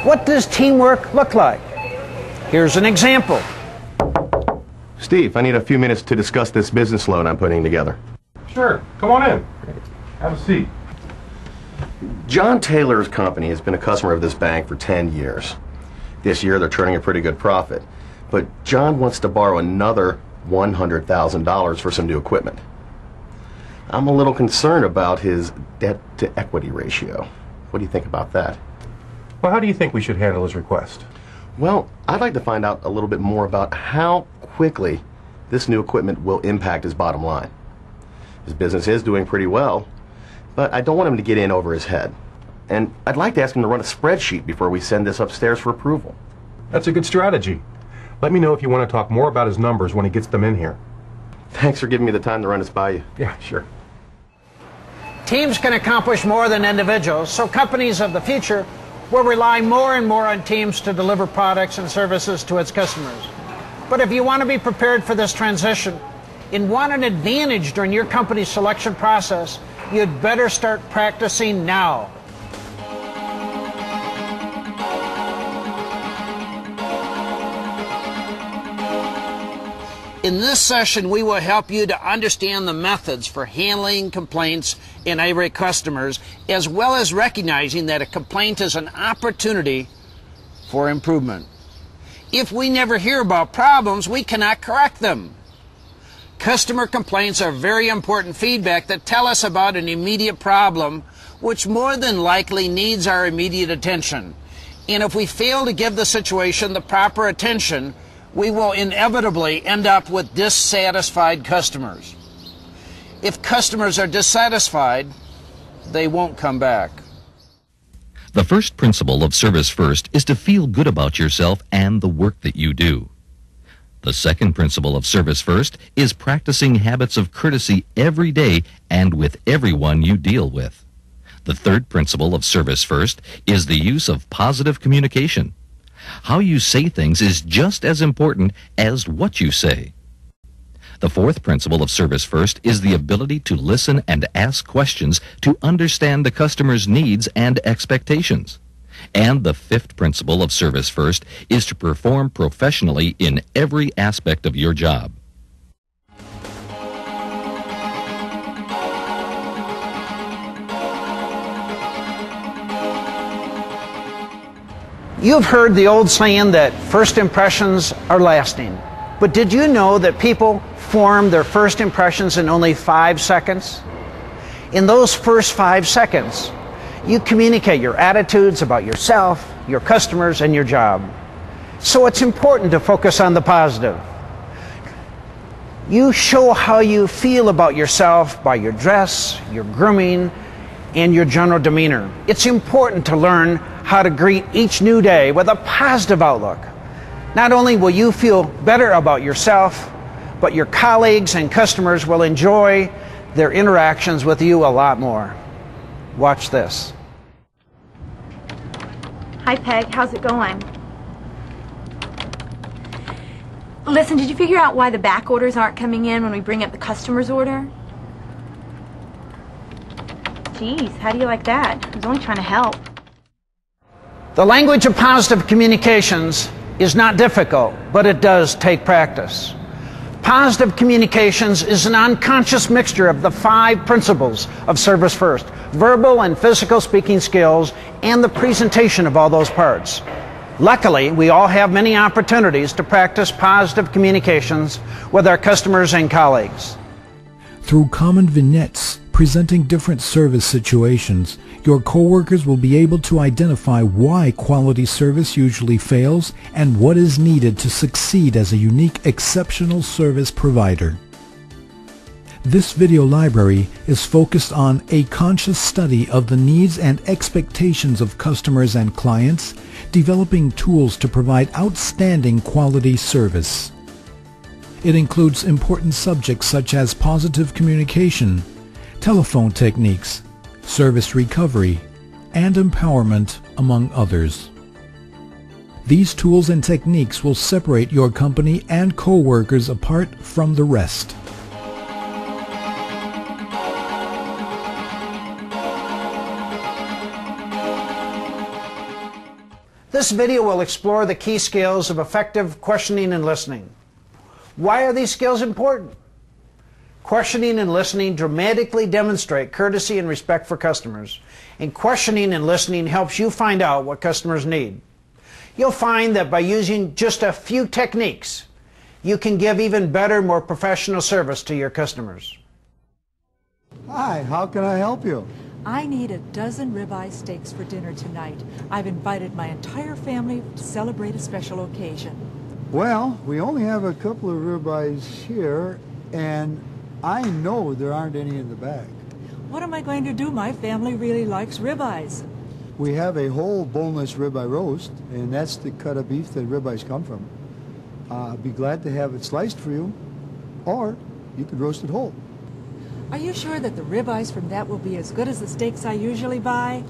What does teamwork look like? Here's an example. Steve, I need a few minutes to discuss this business loan I'm putting together. Sure, come on in. Have a seat. John Taylor's company has been a customer of this bank for 10 years. This year they're turning a pretty good profit. But John wants to borrow another $100,000 for some new equipment. I'm a little concerned about his debt-to-equity ratio. What do you think about that? Well, how do you think we should handle his request? Well, I'd like to find out a little bit more about how quickly this new equipment will impact his bottom line. His business is doing pretty well, but I don't want him to get in over his head. And I'd like to ask him to run a spreadsheet before we send this upstairs for approval. That's a good strategy. Let me know if you want to talk more about his numbers when he gets them in here. Thanks for giving me the time to run this by you. Yeah, sure. Teams can accomplish more than individuals, so companies of the future will rely more and more on teams to deliver products and services to its customers. But if you want to be prepared for this transition and want an advantage during your company's selection process, you'd better start practicing now. In this session, we will help you to understand the methods for handling complaints and irate customers, as well as recognizing that a complaint is an opportunity for improvement. If we never hear about problems, we cannot correct them. Customer complaints are very important feedback that tell us about an immediate problem, which more than likely needs our immediate attention. And if we fail to give the situation the proper attention, we will inevitably end up with dissatisfied customers. If customers are dissatisfied, they won't come back. The first principle of Service First is to feel good about yourself and the work that you do. The second principle of Service First is practicing habits of courtesy every day and with everyone you deal with. The third principle of Service First is the use of positive communication. How you say things is just as important as what you say. The fourth principle of Service First is the ability to listen and ask questions to understand the customer's needs and expectations. And the fifth principle of Service First is to perform professionally in every aspect of your job. You've heard the old saying that first impressions are lasting. But did you know that people form their first impressions in only 5 seconds? In those first 5 seconds, you communicate your attitudes about yourself, your customers, and your job. So it's important to focus on the positive. You show how you feel about yourself by your dress, your grooming, and your general demeanor. It's important to learn how to greet each new day with a positive outlook. Not only will you feel better about yourself, but your colleagues and customers will enjoy their interactions with you a lot more. Watch this. Hi, Peg. How's it going? Listen, did you figure out why the back orders aren't coming in when we bring up the customer's order? Geez, how do you like that? I was only trying to help. The language of positive communications is not difficult, but it does take practice. Positive communications is an unconscious mixture of the 5 principles of Service First: verbal and physical speaking skills, and the presentation of all those parts. Luckily, we all have many opportunities to practice positive communications with our customers and colleagues. Through common vignettes presenting different service situations, your coworkers will be able to identify why quality service usually fails and what is needed to succeed as a unique, exceptional service provider. This video library is focused on a conscious study of the needs and expectations of customers and clients, developing tools to provide outstanding quality service. It includes important subjects such as positive communication, telephone techniques, service recovery, and empowerment, among others. These tools and techniques will separate your company and coworkers apart from the rest. This video will explore the key skills of effective questioning and listening. Why are these skills important? Questioning and listening dramatically demonstrate courtesy and respect for customers. And questioning and listening helps you find out what customers need. You'll find that by using just a few techniques, you can give even better, more professional service to your customers. Hi, how can I help you? I need a dozen ribeye steaks for dinner tonight. I've invited my entire family to celebrate a special occasion. Well, we only have a couple of ribeyes here, and I know there aren't any in the bag. What am I going to do? My family really likes ribeyes. We have a whole boneless ribeye roast, and that's the cut of beef that ribeyes come from. I'd be glad to have it sliced for you, or you could roast it whole. Are you sure that the ribeyes from that will be as good as the steaks I usually buy?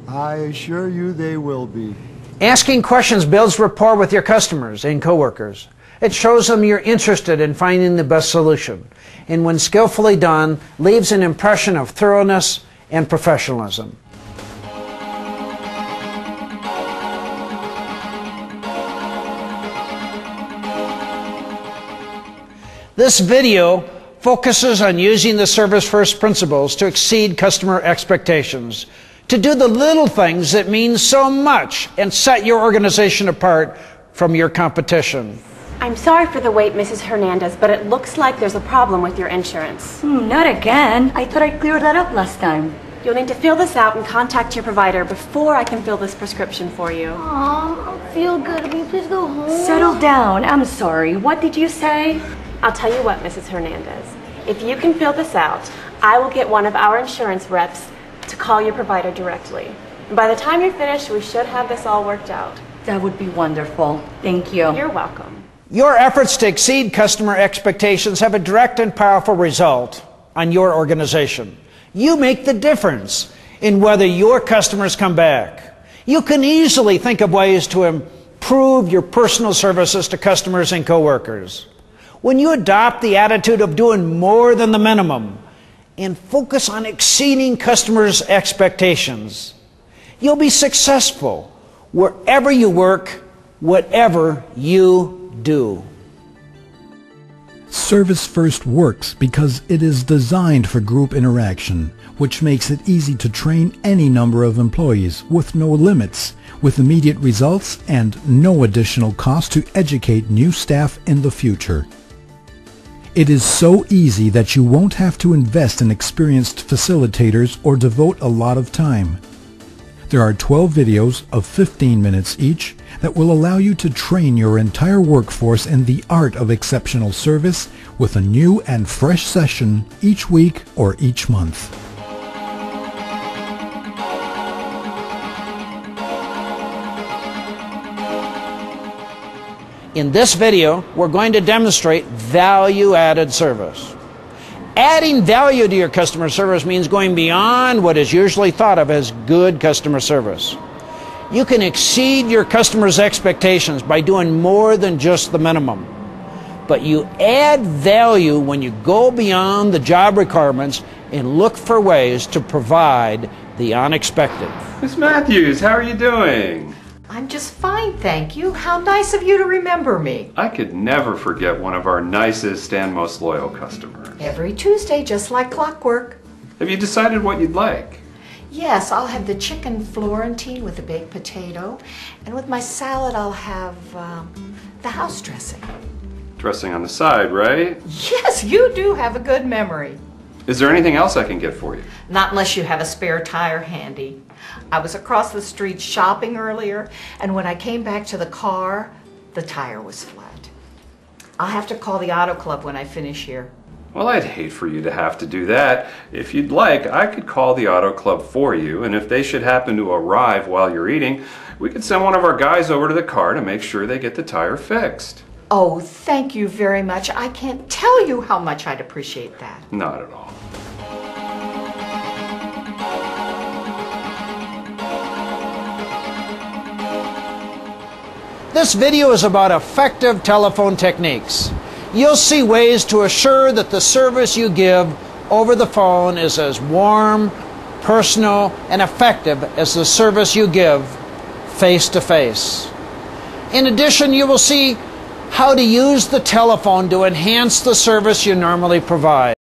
I assure you they will be. Asking questions builds rapport with your customers and coworkers. It shows them you're interested in finding the best solution, and when skillfully done, leaves an impression of thoroughness and professionalism. This video focuses on using the Service First principles to exceed customer expectations, to do the little things that mean so much and set your organization apart from your competition. I'm sorry for the wait, Mrs. Hernandez, but it looks like there's a problem with your insurance. Not again. I thought I cleared that up last time. You'll need to fill this out and contact your provider before I can fill this prescription for you. Aw, I don't feel good. Will you please go home? Settle down. I'm sorry. What did you say? I'll tell you what, Mrs. Hernandez. If you can fill this out, I will get one of our insurance reps to call your provider directly. And by the time you're finished, we should have this all worked out. That would be wonderful. Thank you. You're welcome. Your efforts to exceed customer expectations have a direct and powerful result on your organization. You make the difference in whether your customers come back. You can easily think of ways to improve your personal services to customers and coworkers. When you adopt the attitude of doing more than the minimum and focus on exceeding customers' expectations, you'll be successful wherever you work, whatever you do. Service First works because it is designed for group interaction, which makes it easy to train any number of employees with no limits, with immediate results and no additional cost to educate new staff in the future. It is so easy that you won't have to invest in experienced facilitators or devote a lot of time. There are 12 videos of 15 minutes each that will allow you to train your entire workforce in the art of exceptional service with a new and fresh session each week or each month. In this video, we're going to demonstrate value-added service. Adding value to your customer service means going beyond what is usually thought of as good customer service. You can exceed your customers' expectations by doing more than just the minimum. But you add value when you go beyond the job requirements and look for ways to provide the unexpected. Miss Matthews, how are you doing? I'm just fine, thank you. How nice of you to remember me. I could never forget one of our nicest and most loyal customers. Every Tuesday, just like clockwork. Have you decided what you'd like? Yes, I'll have the chicken Florentine with a baked potato, and with my salad I'll have the house dressing. Dressing on the side, right? Yes, you do have a good memory. Is there anything else I can get for you? Not unless you have a spare tire handy. I was across the street shopping earlier, and when I came back to the car, the tire was flat. I'll have to call the auto club when I finish here. Well, I'd hate for you to have to do that. If you'd like, I could call the auto club for you, and if they should happen to arrive while you're eating, we could send one of our guys over to the car to make sure they get the tire fixed. Oh, thank you very much. I can't tell you how much I'd appreciate that. Not at all. This video is about effective telephone techniques. You'll see ways to assure that the service you give over the phone is as warm, personal, and effective as the service you give face-to-face. In addition, you will see how to use the telephone to enhance the service you normally provide.